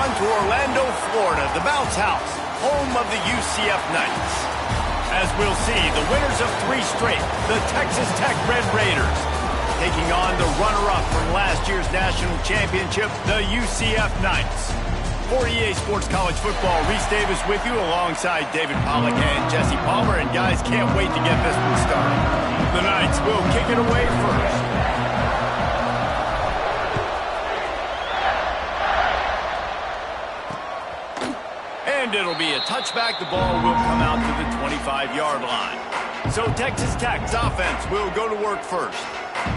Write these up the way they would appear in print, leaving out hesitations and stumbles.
one to Orlando, Florida, the bounce house, home of the UCF Knights. As we'll see, the winners of 3 straight, the Texas Tech Red Raiders, taking on the runner-up from last year's national championship, the UCF Knights. For EA Sports College Football, Reese Davis with you alongside David Pollack and Jesse Palmer. And guys, can't wait to get this one started. The Knights will kick it away first. And it'll be a touchback. The ball will come out to the 25-yard line. So Texas Tech's offense will go to work first.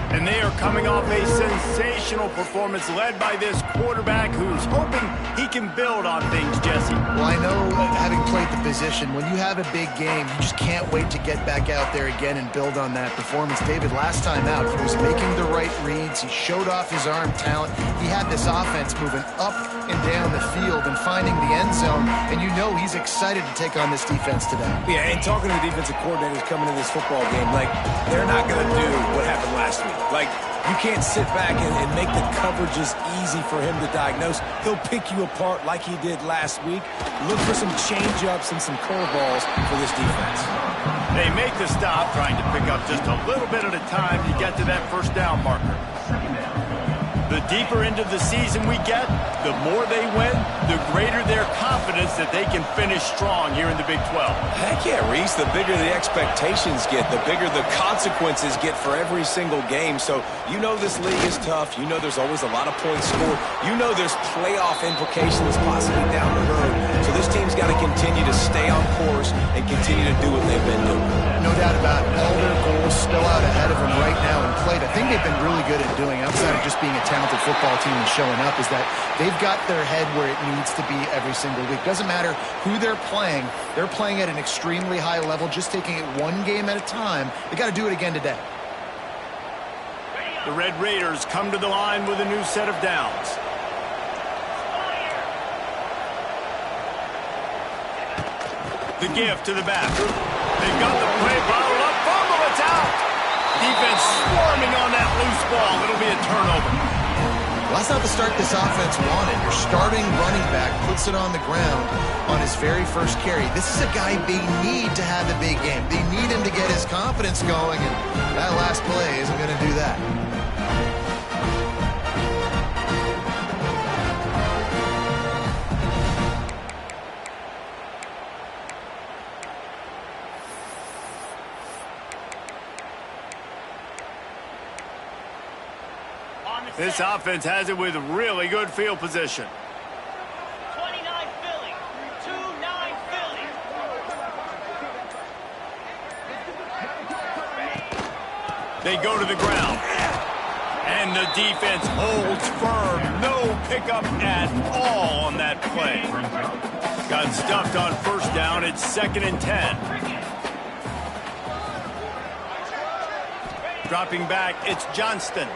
And they are coming off a sensational performance led by this quarterback who's hoping he can build on things, Jesse. Well, I know, having played the position, when you have a big game, you just can't wait to get back out there again and build on that performance. David, last time out, he was making the right reads. He showed off his arm talent. He had this offense moving up and down the field and finding the end zone. And you know he's excited to take on this defense today. Yeah, and talking to the defensive coordinators coming in this football game, like, they're not going to do what happened last week. Like, you can't sit back and make the coverages easy for him to diagnose. He'll pick you apart like he did last week. Look for some change-ups and some curveballs for this defense. They make the stop, trying to pick up just a little bit at a time to get to that first down marker. The deeper into the season we get, the more they win, the greater their confidence that they can finish strong here in the Big 12. Heck yeah, Reese. The bigger the expectations get, the bigger the consequences get for every single game. So you know this league is tough. You know there's always a lot of points scored. You know there's playoff implications possibly down the road. So this team's got to continue to stay on course and continue to do what they've been doing. No doubt about it. All their goals still out ahead of them right now in play. The thing they've been really good at doing, outside of just being a talented football team and showing up, is that they've got their head where it needs to be every single week. Doesn't matter who they're playing at an extremely high level, just taking it one game at a time. They got to do it again today. The Red Raiders come to the line with a new set of downs. The give to the back. They've got the play bottled up. Fumble, it's out. Defense swarming on that loose ball. It'll be a turnover. Well, that's not the start this offense wanted. Your starting running back puts it on the ground on his very first carry. This is a guy they need to have a big game. They need him to get his confidence going, and that last play isn't going to do that. This offense has it with really good field position. 29 Philly. 2-9 Philly. They go to the ground. And the defense holds firm. No pickup at all on that play. Got stuffed on first down. It's 2nd and 10. Dropping back, it's Johnston.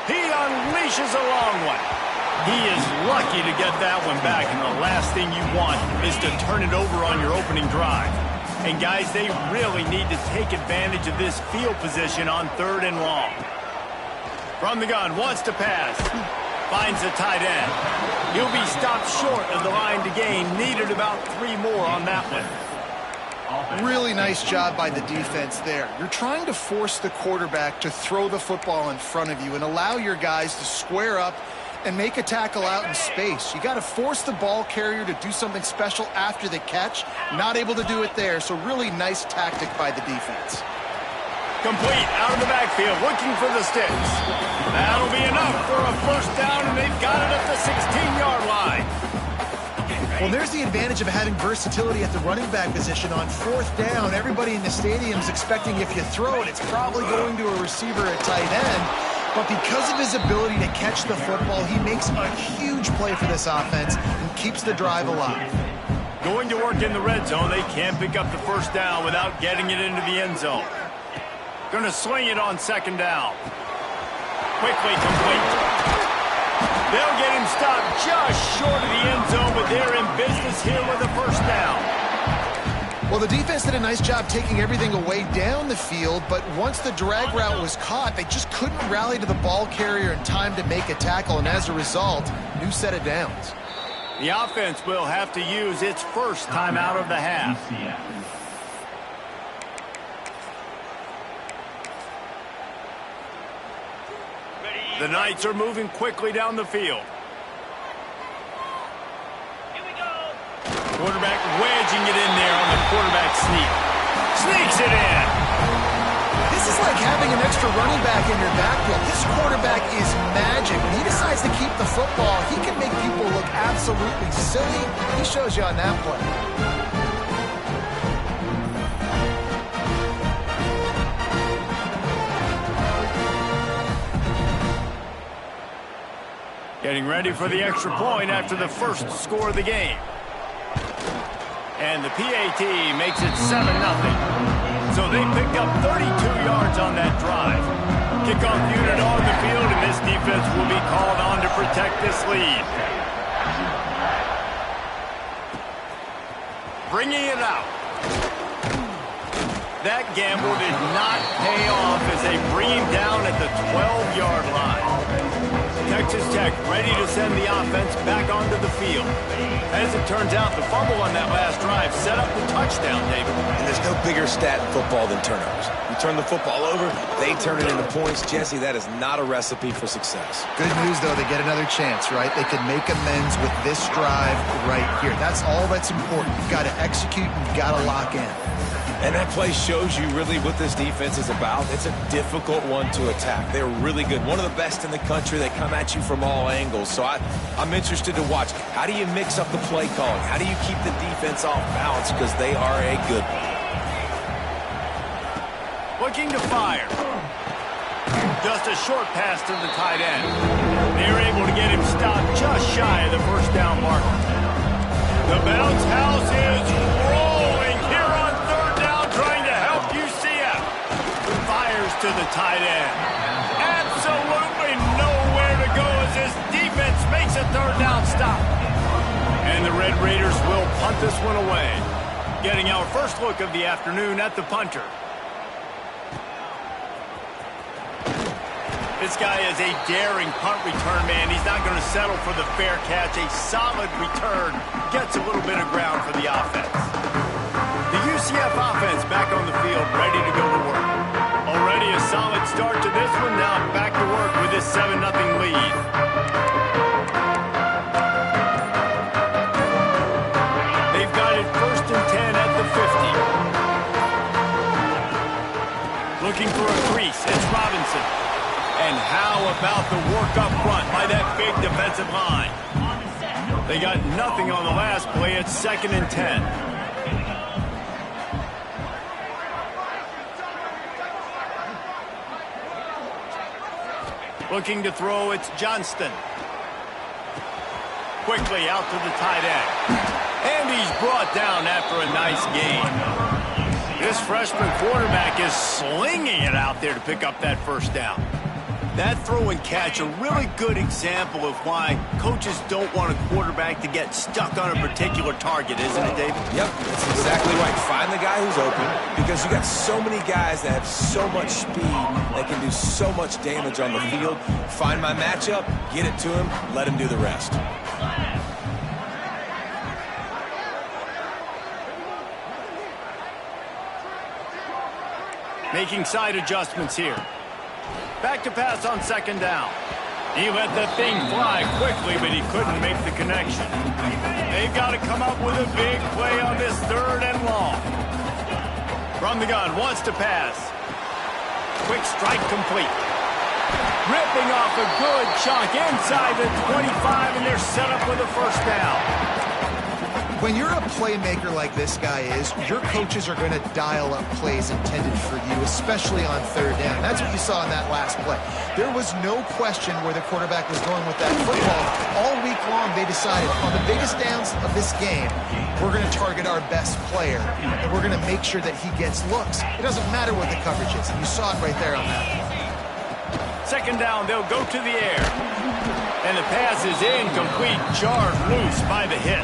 He unleashes a long one. He is lucky to get that one back, and the last thing you want is to turn it over on your opening drive. And guys, they really need to take advantage of this field position on 3rd and long. From the gun, wants to pass. Finds the tight end. He'll be stopped short of the line to gain. Needed about 3 more on that one. Really nice job by the defense there. You're trying to force the quarterback to throw the football in front of you and allow your guys to square up and make a tackle out in space. You got to force the ball carrier to do something special after the catch. Not able to do it there, so really nice tactic by the defense. Complete out of the backfield, looking for the sticks. That'll be enough for a first down, and they've got it at the 16-yard line. Well, there's the advantage of having versatility at the running back position. On 4th down, everybody in the stadium is expecting if you throw it, it's probably going to a receiver at tight end. But because of his ability to catch the football, he makes a huge play for this offense and keeps the drive alive. Going to work in the red zone, they can't pick up the first down without getting it into the end zone. Going to swing it on 2nd down. Quickly complete. They'll get him stopped just short of the end zone, but they're in business here with a first down. Well, the defense did a nice job taking everything away down the field, but once the drag route was caught, they just couldn't rally to the ball carrier in time to make a tackle, and as a result, new set of downs. The offense will have to use its first timeout of the half. The Knights are moving quickly down the field. Here we go. Quarterback wedging it in there on the quarterback sneak. Sneaks it in. This is like having an extra running back in your backfield. This quarterback is magic. When he decides to keep the football, he can make people look absolutely silly. He shows you on that play. Getting ready for the extra point after the first score of the game. And the PAT makes it 7-0. So they picked up 32 yards on that drive. Kickoff unit on the field, and this defense will be called on to protect this lead. Bringing it out. That gamble did not pay off as they bring him down at the 12-yard line. Texas Tech ready to send the offense back onto the field. As it turns out, the fumble on that last drive set up the touchdown, David. And there's no bigger stat in football than turnovers. You turn the football over, they turn it into points. Jesse, that is not a recipe for success. Good news, though, they get another chance, right? They can make amends with this drive right here. That's all that's important. You've got to execute and you've got to lock in. And that play shows you really what this defense is about. It's a difficult one to attack. They're really good. One of the best in the country. They come at you from all angles. So I'm interested to watch. How do you mix up the play calling? How do you keep the defense off balance? Because they are a good one. Looking to fire. Just a short pass to the tight end. They're able to get him stopped just shy of the first down marker. The bounce house is rolling here on third down, trying to help UCF. Fires to the tight end. Absolutely nowhere to go as this defense makes a third down stop. And the Red Raiders will punt this one away. Getting our first look of the afternoon at the punter. This guy is a daring punt return man. He's not going to settle for the fair catch. A solid return gets a little bit of ground for the offense. The UCF offense back on the field, ready to go to work. Already a solid start to this one. Now back to work with this 7-0 lead. They've got it 1st and 10 at the 50. Looking for a crease. It's Robinson. And how about the work up front by that big defensive line? They got nothing on the last play. It's 2nd and 10. Looking to throw, it's Johnston. Quickly out to the tight end. And he's brought down after a nice gain. This freshman quarterback is slinging it out there to pick up that first down. That throw and catch, a really good example of why coaches don't want a quarterback to get stuck on a particular target, isn't it, David? Yep, that's exactly right. Find the guy who's open, because you got so many guys that have so much speed that can do so much damage on the field. Find my matchup, get it to him, let him do the rest. Making side adjustments here. Back to pass on 2nd down. He let the thing fly quickly, but he couldn't make the connection. They've got to come up with a big play on this 3rd and long. From the gun, wants to pass. Quick strike complete. Ripping off a good chunk inside the 25, and they're set up with a first down. When you're a playmaker like this guy is, your coaches are going to dial up plays intended for you, especially on 3rd down. That's what you saw in that last play. There was no question where the quarterback was going with that football. All week long, they decided on the biggest downs of this game, we're going to target our best player, and we're going to make sure that he gets looks. It doesn't matter what the coverage is, and you saw it right there on that. 2nd down, they'll go to the air. And the pass is incomplete, jarred loose by the hit.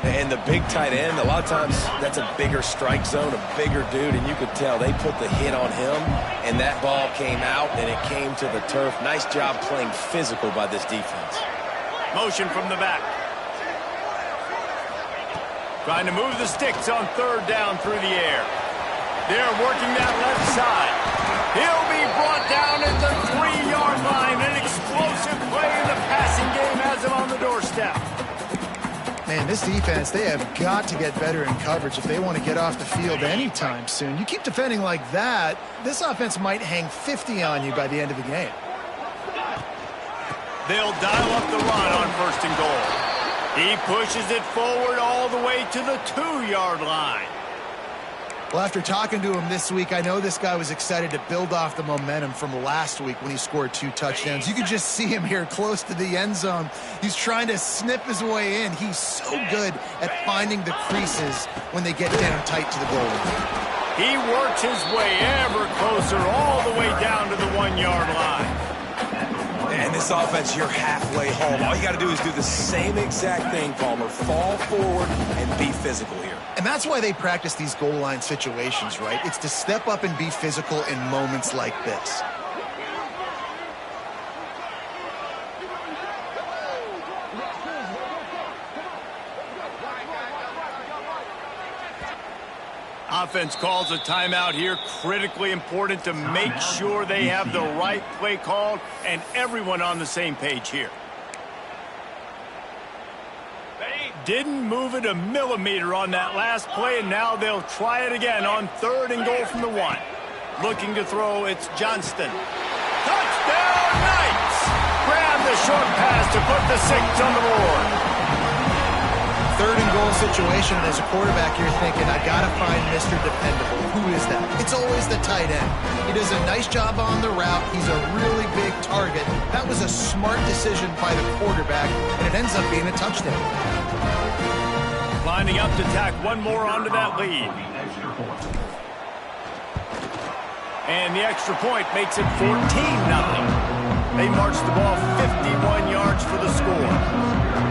And the big tight end, a lot of times that's a bigger strike zone, a bigger dude, and you could tell they put the hit on him, and that ball came out, and it came to the turf. Nice job playing physical by this defense. Motion from the back. Trying to move the sticks on third down through the air. They're working that left side. He'll be brought down at the 3-yard line. An explosive play in the passing game has him on the doorstep. Man, this defense, they have got to get better in coverage if they want to get off the field anytime soon. You keep defending like that, this offense might hang 50 on you by the end of the game. They'll dial up the run on 1st and goal. He pushes it forward all the way to the 2-yard line. Well, after talking to him this week, I know this guy was excited to build off the momentum from last week when he scored 2 touchdowns. You could just see him here close to the end zone. He's trying to snip his way in. He's so good at finding the creases when they get down tight to the goal line. He works his way ever closer all the way down to the 1-yard line. And this offense, you're halfway home. All you got to do is do the same exact thing, Palmer. Fall forward and be physical here. And that's why they practice these goal line situations, right? It's to step up and be physical in moments like this. Offense calls a timeout here. Critically important to make sure they have the right play called and everyone on the same page here. Didn't move it a millimeter on that last play, and now they'll try it again on 3rd and goal from the 1. Looking to throw, it's Johnston. Touchdown, Knights! Grab the short pass to put the 6 on the board. 3rd and goal situation, and as a quarterback, you're thinking, I got to find Mr. Dependable. Who is that? It's always the tight end. He does a nice job on the route. He's a really big target. That was a smart decision by the quarterback, and it ends up being a touchdown. Lining up to tack one more onto that lead. And the extra point makes it 14-0. They march the ball 51 yards for the score.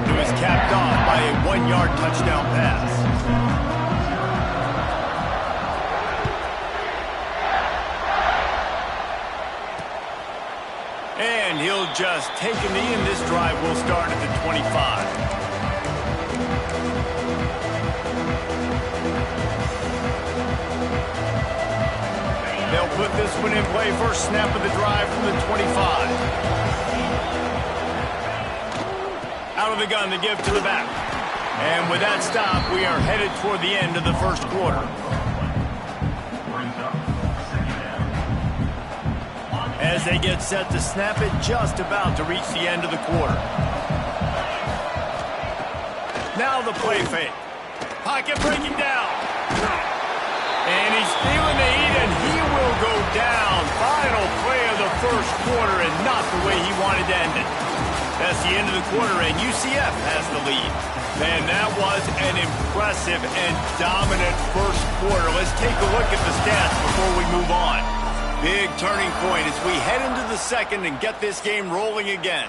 It was capped off by a 1-yard touchdown pass. And he'll just take a knee, and this drive will start at the 25. They'll put this one in play. First snap of the drive from the 25. Out of the gun to give to the back. And with that stop, we are headed toward the end of the first quarter. As they get set to snap it, just about to reach the end of the quarter. Now the play fake. Pocket breaking down. And he's feeling the heat, and he will go down. Final play of the first quarter, and not the way he wanted to end it. That's the end of the quarter, and UCF has the lead. Man, that was an impressive and dominant first quarter. Let's take a look at the stats before we move on. Big turning point as we head into the second and get this game rolling again.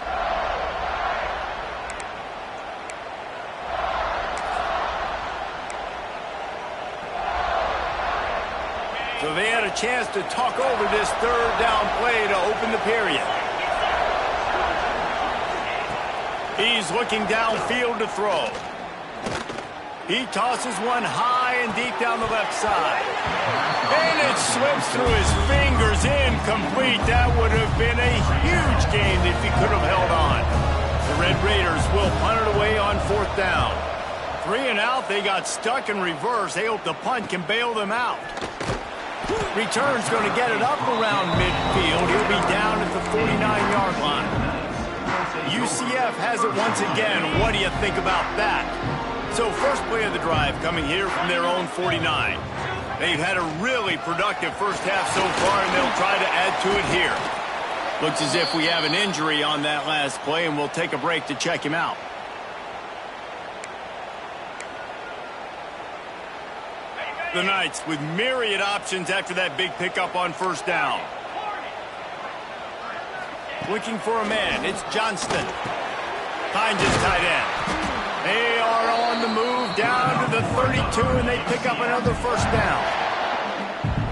So they had a chance to talk over this 3rd down play to open the period. He's looking downfield to throw. He tosses one high and deep down the left side. And it slips through his fingers, incomplete. That would have been a huge gain if he could have held on. The Red Raiders will punt it away on 4th down. 3 and out, they got stuck in reverse. They hope the punt can bail them out. Return's going to get it up around midfield. He'll be down at the 49-yard line. UCF has it once again. What do you think about that? So first play of the drive coming here from their own 49. They've had a really productive first half so far, and they'll try to add to it here. Looks as if we have an injury on that last play, and we'll take a break to check him out. The Knights with myriad options after that big pickup on 1st down. Looking for a man, it's Johnston. Finds his tight end. They are on the move down to the 32, and they pick up another 1st down.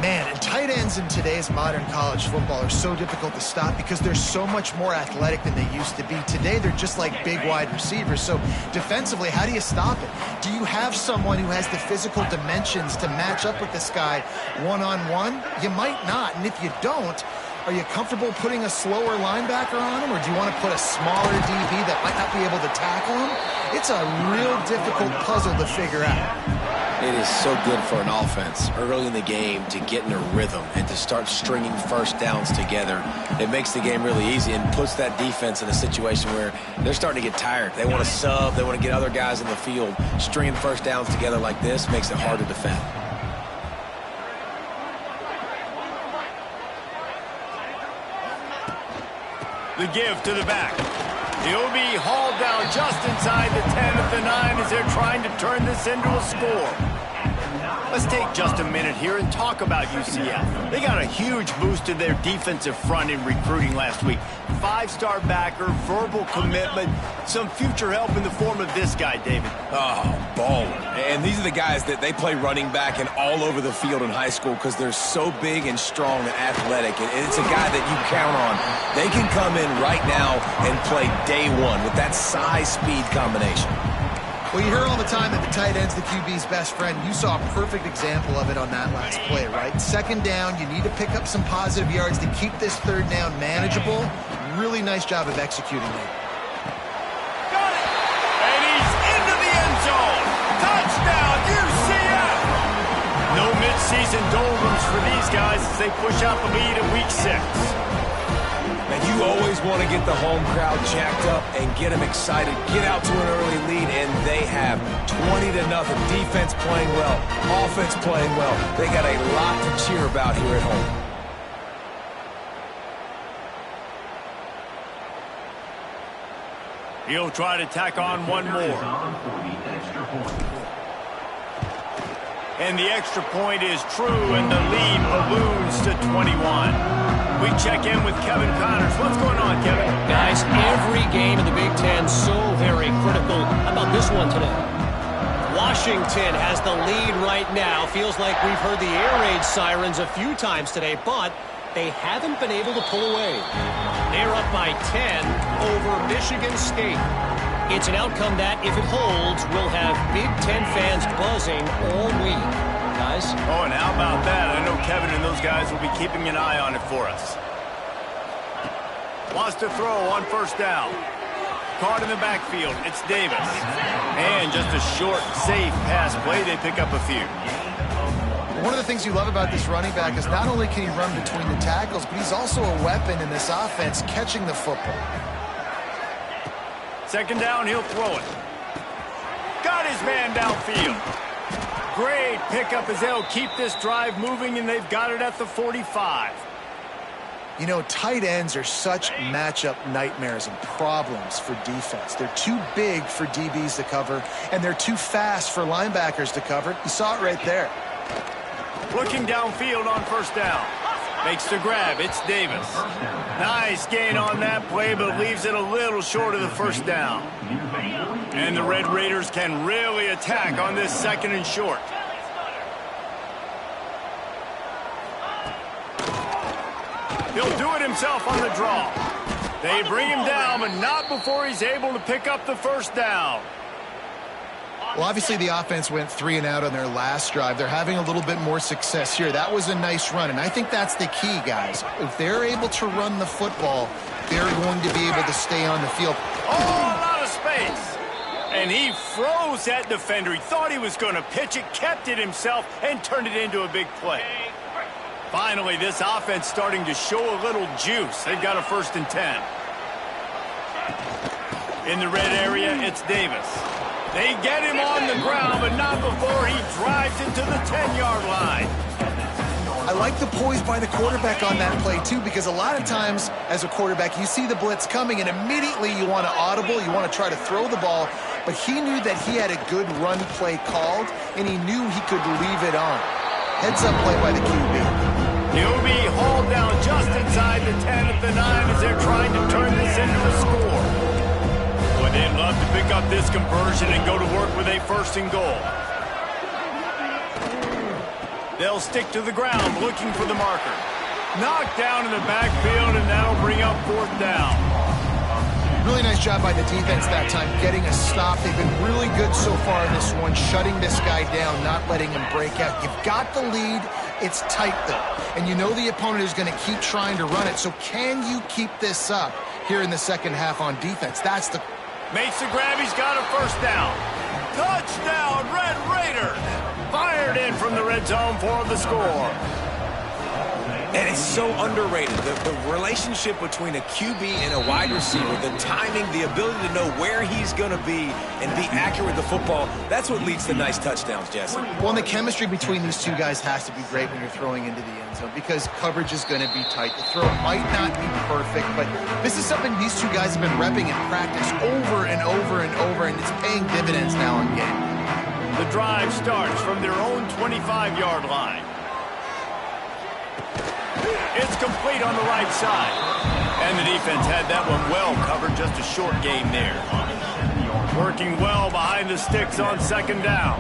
Man, and tight ends in today's modern college football are so difficult to stop because they're so much more athletic than they used to be. Today, they're just like big wide receivers. So defensively, how do you stop it? Do you have someone who has the physical dimensions to match up with this guy one-on-one? You might not, and if you don't, are you comfortable putting a slower linebacker on him, or do you want to put a smaller DB that might not be able to tackle him? It's a real difficult puzzle to figure out. It is so good for an offense early in the game to get in a rhythm and to start stringing first downs together. It makes the game really easy and puts that defense in a situation where they're starting to get tired. They want to sub. They want to get other guys in the field. Stringing first downs together like this makes it hard to defend. The give to the back. He'll be hauled down just inside the 10 at the 9 as they're trying to turn this into a score. Let's take just a minute here and talk about UCF. They got a huge boost to their defensive front in recruiting last week. 5-star backer, verbal commitment, some future help in the form of this guy, David. Oh, baller. And these are the guys that they play running back and all over the field in high school because they're so big and strong and athletic. And it's a guy that you count on. They can come in right now and play day one with that size-speed combination. Well, you hear all the time that the tight end's the QB's best friend. You saw a perfect example of it on that last play, right? Second down, you need to pick up some positive yards to keep this third down manageable. Really nice job of executing it. Got it! And he's into the end zone. Touchdown, UCF! No midseason doldrums for these guys as they push out the lead in Week 6. And you always want to get the home crowd jacked up and get them excited. Get out to an early lead, and they have 20-0. Defense playing well, offense playing well. They got a lot to cheer about here at home. He'll try to tack on one more. And the extra point is true, and the lead balloons to 21. We check in with Kevin Connors. What's going on, Kevin? Guys, every game in the Big Ten so very critical. How about this one today? Washington has the lead right now. Feels like we've heard the air raid sirens a few times today, but they haven't been able to pull away. They're up by 10 over Michigan State. It's an outcome that, if it holds, will have Big Ten fans buzzing all week. Guys? Oh, and how about that? I know Kevin and those guys will be keeping an eye on it for us. Wants to throw on first down. Caught in the backfield. It's Davis. And just a short, safe pass play. They pick up a few. One of the things you love about this running back is not only can he run between the tackles, but he's also a weapon in this offense catching the football. Second down, he'll throw it. Got his man downfield. Great pickup as they'll keep this drive moving, and they've got it at the 45. You know, tight ends are such matchup nightmares and problems for defense. They're too big for DBs to cover, and they're too fast for linebackers to cover. You saw it right there. Looking downfield on first down. Makes the grab. It's Davis. Nice gain on that play, but leaves it a little short of the first down. And the Red Raiders can really attack on this second and short. He'll do it himself on the draw. They bring him down, but not before he's able to pick up the first down. Well, obviously the offense went 3 and out on their last drive. They're having a little bit more success here. That was a nice run, and I think that's the key, guys. If they're able to run the football, they're going to be able to stay on the field. Oh, a lot of space. And he froze that defender. He thought he was going to pitch it, kept it himself, and turned it into a big play. Finally, this offense starting to show a little juice. They've got a 1st and 10. In the red area, it's Davis. They get him on the ground, but not before he drives into the 10-yard line. I like the poise by the quarterback on that play, too, because a lot of times as a quarterback, you see the blitz coming, and immediately you want to audible, you want to try to throw the ball, but he knew that he had a good run play called, and he knew he could leave it on. Heads-up play by the QB. He'll be hauled down just inside the 10 at the 9 as they're trying to turn this into a score. Boy, they'd love to pick up this conversion and go to work with a 1st and goal. They'll stick to the ground looking for the marker. Knocked down in the backfield, and that'll bring up 4th down. Really nice job by the defense that time, getting a stop. They've been really good so far in this one, shutting this guy down, not letting him break out. You've got the lead. It's tight, though. And you know the opponent is going to keep trying to run it. So can you keep this up here in the second half on defense? That's the... Makes the grab. He's got a 1st down. Touchdown, Red Raiders. Fired in from the red zone for the score. And it's so underrated. The relationship between a QB and a wide receiver, the timing, the ability to know where he's going to be and be accurate with the football, that's what leads to nice touchdowns, Jesse. Well, and the chemistry between these two guys has to be great when you're throwing into the end zone because coverage is going to be tight. The throw might not be perfect, but this is something these two guys have been repping in practice over and over and over, and it's paying dividends now in game. The drive starts from their own 25-yard line. It's complete on the right side. And the defense had that one well covered, just a short game there. Working well behind the sticks on 2nd down.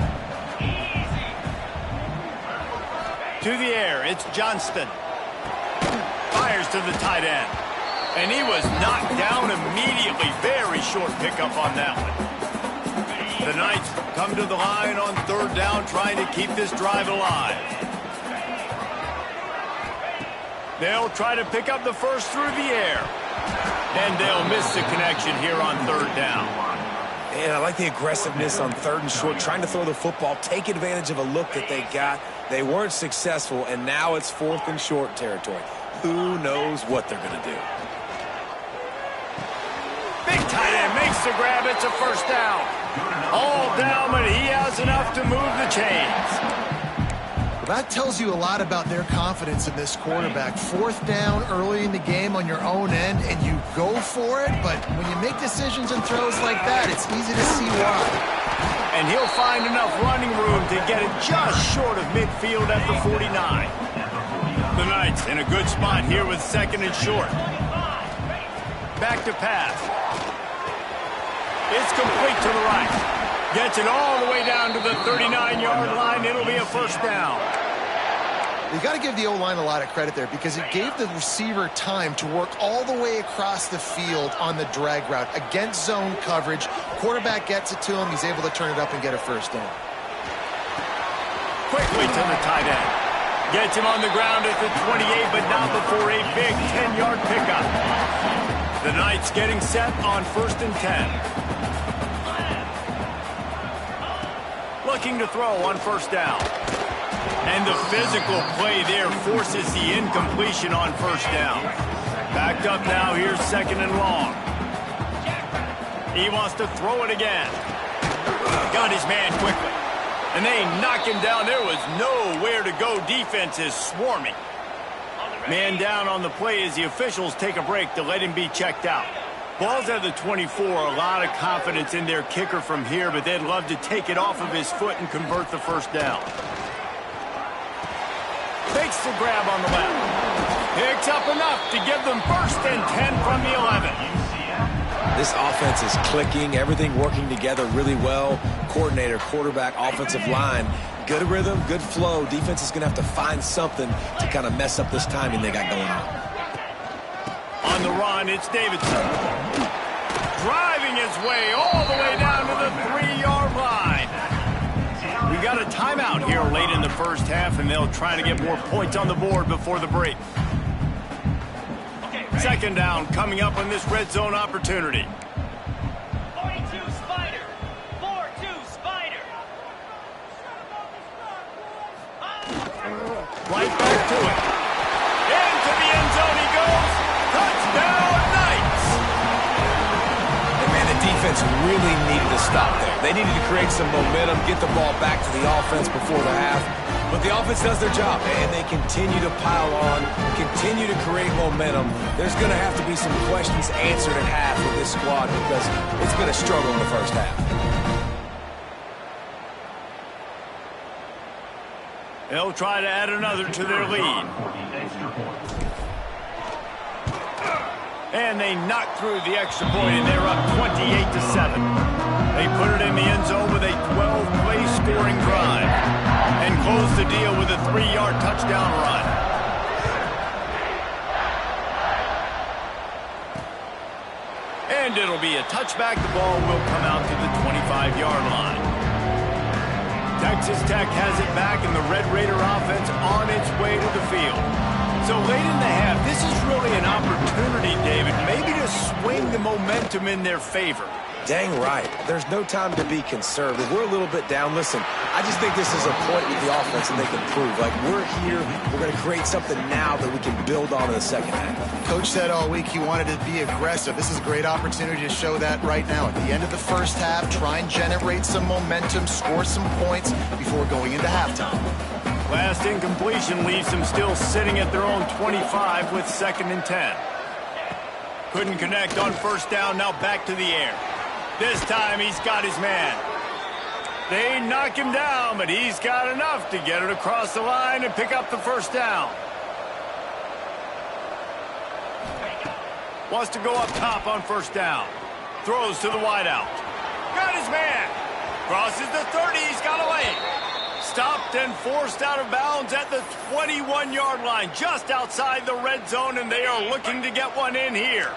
To the air, it's Johnston. Fires to the tight end. And he was knocked down immediately. Very short pickup on that one. The Knights come to the line on 3rd down, trying to keep this drive alive. They'll try to pick up the 1st through the air. And they'll miss the connection here on 3rd down. And I like the aggressiveness on 3rd and short, trying to throw the football, take advantage of a look that they got. They weren't successful, and now it's 4th and short territory. Who knows what they're going to do? Big tight end makes the grab. It's a 1st down. All down, but he has enough to move the chains. That tells you a lot about their confidence in this quarterback. 4th down early in the game on your own end, and you go for it, but when you make decisions and throws like that, it's easy to see why. And he'll find enough running room to get it just short of midfield at the 49. The Knights in a good spot here with 2nd and short. Back to pass. It's complete to the right. Gets it all the way down to the 39-yard line. It'll be a 1st down. You got to give the O-line a lot of credit there because it gave the receiver time to work all the way across the field on the drag route against zone coverage. Quarterback gets it to him. He's able to turn it up and get a 1st down. Quickly to the tight end. Gets him on the ground at the 28, but not before a big 10-yard pickup. The Knights getting set on 1st and 10. Looking to throw on 1st down. And the physical play there forces the incompletion on 1st down. Backed up now, here's 2nd and long. He wants to throw it again. Got his man quickly. And they knock him down. There was nowhere to go. Defense is swarming. Man down on the play as the officials take a break to let him be checked out. Ball's at the 24, a lot of confidence in their kicker from here, but they'd love to take it off of his foot and convert the 1st down. Takes the grab on the left. Picks up enough to give them 1st and 10 from the 11. This offense is clicking, everything working together really well. Coordinator, quarterback, offensive line, good rhythm, good flow. Defense is going to have to find something to kind of mess up this timing they got going on. On the run, it's Davidson. Driving his way all the way down to the 3-yard line. We got a timeout here late in the 1st half, and they'll try to get more points on the board before the break. 2nd down coming up on this red zone opportunity. 42 Spider. 4-2 Spider. Right back to it. Into the end zone he goes. Touchdown, Knights! And man, the defense really needed to stop there. They needed to create some momentum, get the ball back to the offense before the half. But the offense does their job, and they continue to pile on, continue to create momentum. There's going to have to be some questions answered at half with this squad because it's been a struggle in the 1st half. They'll try to add another to their lead. And they knock through the extra point, and they're up 28-7. They put it in the end zone with a 12-play scoring drive. And close the deal with a 3-yard touchdown run. And it'll be a touchback. The ball will come out to the 25-yard line. Texas Tech has it back, and the Red Raider offense on its way to the field. So late in the half, this is really an opportunity, David, maybe to swing the momentum in their favor. Dang right. There's no time to be conservative. We're a little bit down. Listen, I just think this is a point with the offense that they can prove. Like, we're here. We're going to create something now that we can build on in the second half. Coach said all week he wanted to be aggressive. This is a great opportunity to show that right now. At the end of the first half, try and generate some momentum, score some points before going into halftime. Last incompletion leaves them still sitting at their own 25 with 2nd and 10. Couldn't connect on first down. Now back to the air. This time he's got his man. They knock him down, but he's got enough to get it across the line and pick up the first down. Wants to go up top on first down. Throws to the wideout. Got his man. Crosses the 30. He's got a lane. Stopped and forced out of bounds at the 21-yard line, just outside the red zone, and they are looking to get one in here.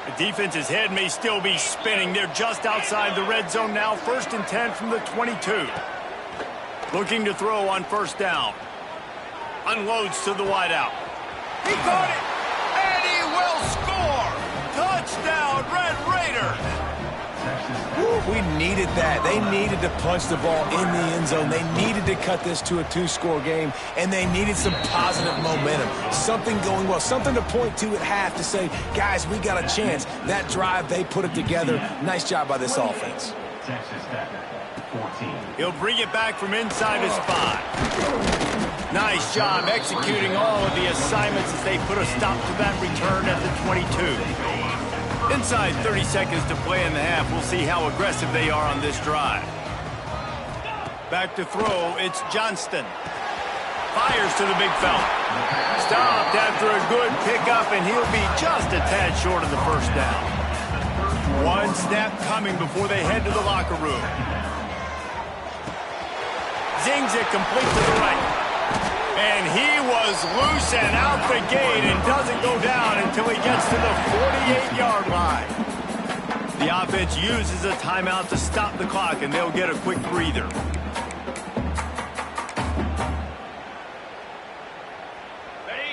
The defense's head may still be spinning. They're just outside the red zone now, 1st and 10 from the 22. Looking to throw on first down. Unloads to the wideout. He caught it, and he will score! Touchdown, Red Raiders! We needed that. They needed to punch the ball in the end zone. They needed to cut this to a 2-score game, and they needed some positive momentum. Something going well, something to point to at half to say, guys, we got a chance. That drive, they put it together. Nice job by this offense. He'll bring it back from inside his 5. Nice job executing all of the assignments as they put a stop to that return at the 22. Inside 30 seconds to play in the half. We'll see how aggressive they are on this drive. Back to throw. It's Johnston. Fires to the big fella. Stopped after a good pickup, and he'll be just a tad short of the first down. One snap coming before they head to the locker room. Zings it complete to the right. And he was loose and out the gate and doesn't go down until he gets to the 48-yard line. The offense uses a timeout to stop the clock, and they'll get a quick breather.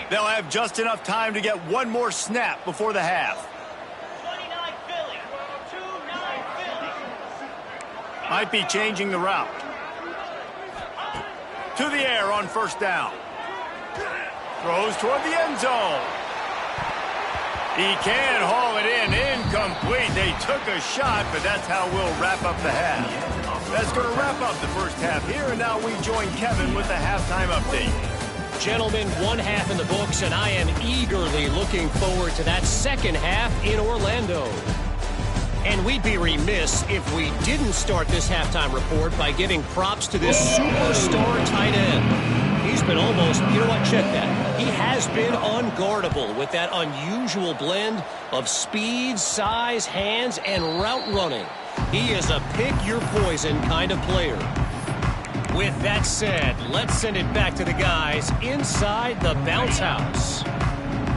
They'll have just enough time to get one more snap before the half. 29 Philly. 2-9 Philly. Might be changing the route. To the air on first down. Throws toward the end zone. He can haul it in. Incomplete. They took a shot, but that's how we'll wrap up the half. That's going to wrap up the first half here, and now we join Kevin with the halftime update. Gentlemen, one half in the books, and I am eagerly looking forward to that second half in Orlando. And we'd be remiss if we didn't start this halftime report by giving props to this superstar tight end. He's been almost, you know what, check that. He has been unguardable with that unusual blend of speed, size, hands, and route running. He is a pick-your-poison kind of player. With that said, let's send it back to the guys inside the bounce house.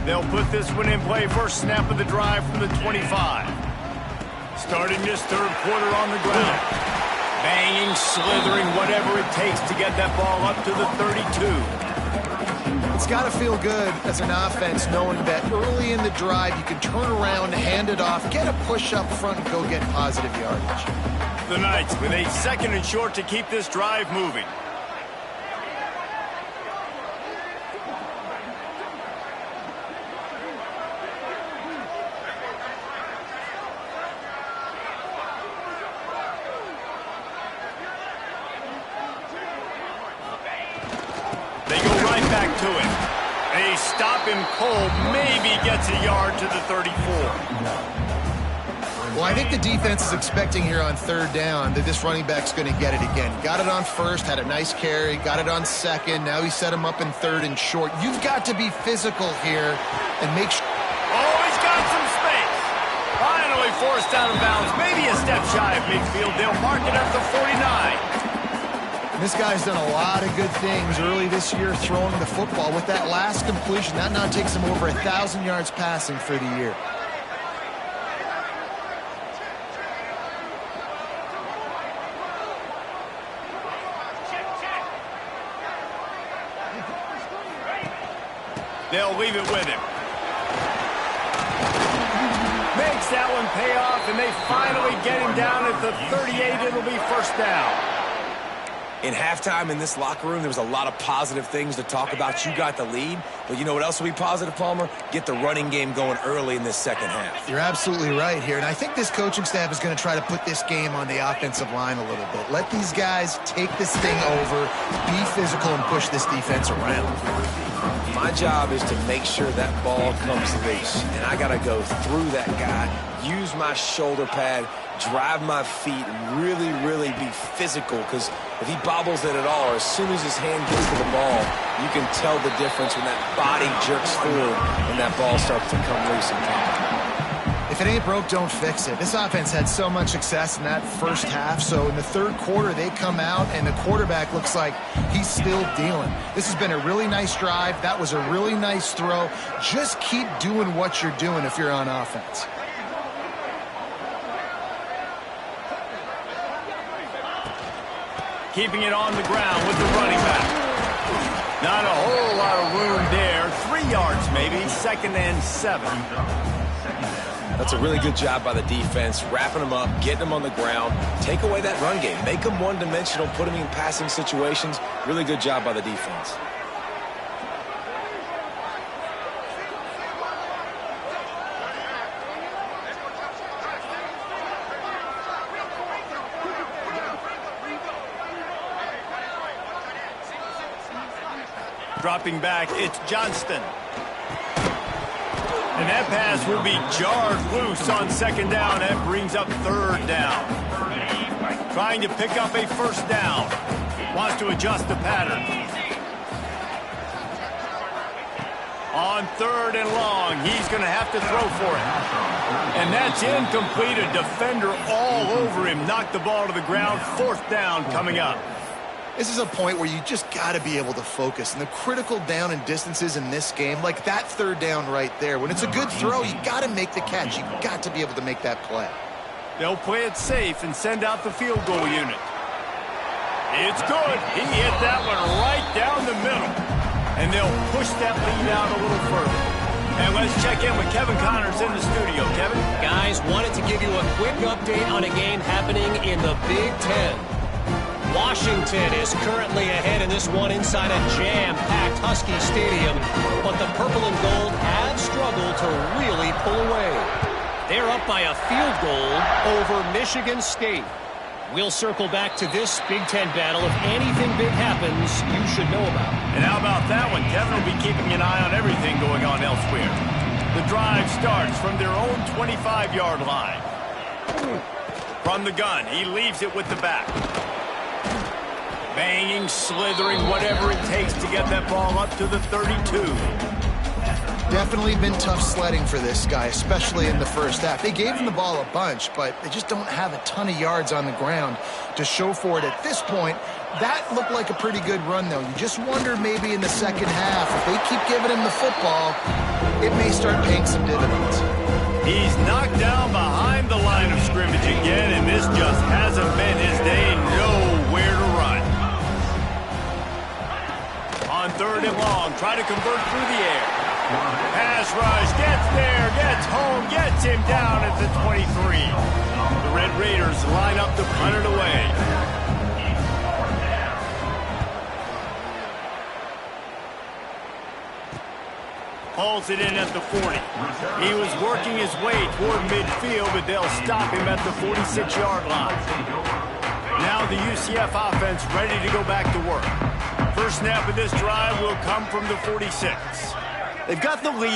They'll put this one in play. First snap of the drive from the 25. Starting this third quarter on the ground. Banging, slithering, whatever it takes to get that ball up to the 32. It's got to feel good as an offense knowing that early in the drive you can turn around, hand it off, get a push up front, and go get positive yardage. The Knights with a 2nd and short to keep this drive moving. They go right back to it. They stop him cold, maybe gets a yard to the 34. Well, I think the defense is expecting here on third down that this running back's going to get it again. Got it on first, had a nice carry, got it on second. Now he set him up in 3rd and short. You've got to be physical here and make sure. Oh, he's got some space. Finally forced out of bounds. Maybe a step shy of midfield. They'll mark it at the 49. This guy's done a lot of good things early this year throwing the football. With that last completion, that now takes him over 1,000 yards passing for the year. They'll leave it with him. Makes that one pay off, and they finally get him down at the 38. It'll be first down. In halftime in this locker room, there was a lot of positive things to talk about. You got the lead, but you know what else will be positive, Palmer? Get the running game going early in this second half. You're absolutely right here, and I think this coaching staff is going to try to put this game on the offensive line a little bit. Let these guys take this thing over, be physical, and push this defense around. My job is to make sure that ball comes loose, and I got to go through that guy, use my shoulder pad, drive my feet, and really, really be physical, because if he bobbles it at all, or as soon as his hand gets to the ball, you can tell the difference when that body jerks forward and that ball starts to come loose and come. If it ain't broke, don't fix it. This offense had so much success in that first half, so in the third quarter, they come out, and the quarterback looks like he's still dealing. This has been a really nice drive. That was a really nice throw. Just keep doing what you're doing if you're on offense. Keeping it on the ground with the running back. Not a whole lot of room there. 3 yards maybe. 2nd and 7. That's a really good job by the defense, wrapping them up, getting them on the ground, take away that run game, make them one-dimensional, put them in passing situations. Really good job by the defense. Dropping back, it's Johnston. And that pass will be jarred loose on 2nd down. That brings up 3rd down. Trying to pick up a first down. Wants to adjust the pattern. On 3rd and long, he's going to have to throw for it. And that's incomplete. A defender all over him. Knocked the ball to the ground. 4th down coming up. This is a point where you just got to be able to focus. And the critical down and distances in this game, like that 3rd down right there, when it's a good throw, you got to make the catch. You got to be able to make that play. They'll play it safe and send out the field goal unit. It's good. He hit that one right down the middle. And they'll push that lead out a little further. And let's check in with Kevin Connors in the studio. Kevin? Guys, wanted to give you a quick update on a game happening in the Big Ten. Washington is currently ahead in this one inside a jam-packed Husky Stadium, but the purple and gold have struggled to really pull away. They're up by a field goal over Michigan State. We'll circle back to this Big Ten battle. If anything big happens, you should know about. And how about that one? Kevin will be keeping an eye on everything going on elsewhere. The drive starts from their own 25-yard line. From the gun, he leaves it with the back. Banging, slithering, whatever it takes to get that ball up to the 32. Definitely been tough sledding for this guy, especially in the first half. They gave him the ball a bunch, but they just don't have a ton of yards on the ground to show for it at this point. That looked like a pretty good run, though. You just wonder maybe in the second half, if they keep giving him the football, it may start paying some dividends. He's knocked down behind the line of scrimmage again, and this just hasn't been his day. Nowhere to run. On 3rd and long, try to convert through the air. Pass rush, gets there, gets home, gets him down at the 23. The Red Raiders line up to punt it away. Hauls it in at the 40. He was working his way toward midfield, but they'll stop him at the 46-yard line. Now the UCF offense ready to go back to work. First snap of this drive will come from the 46. They've got the lead.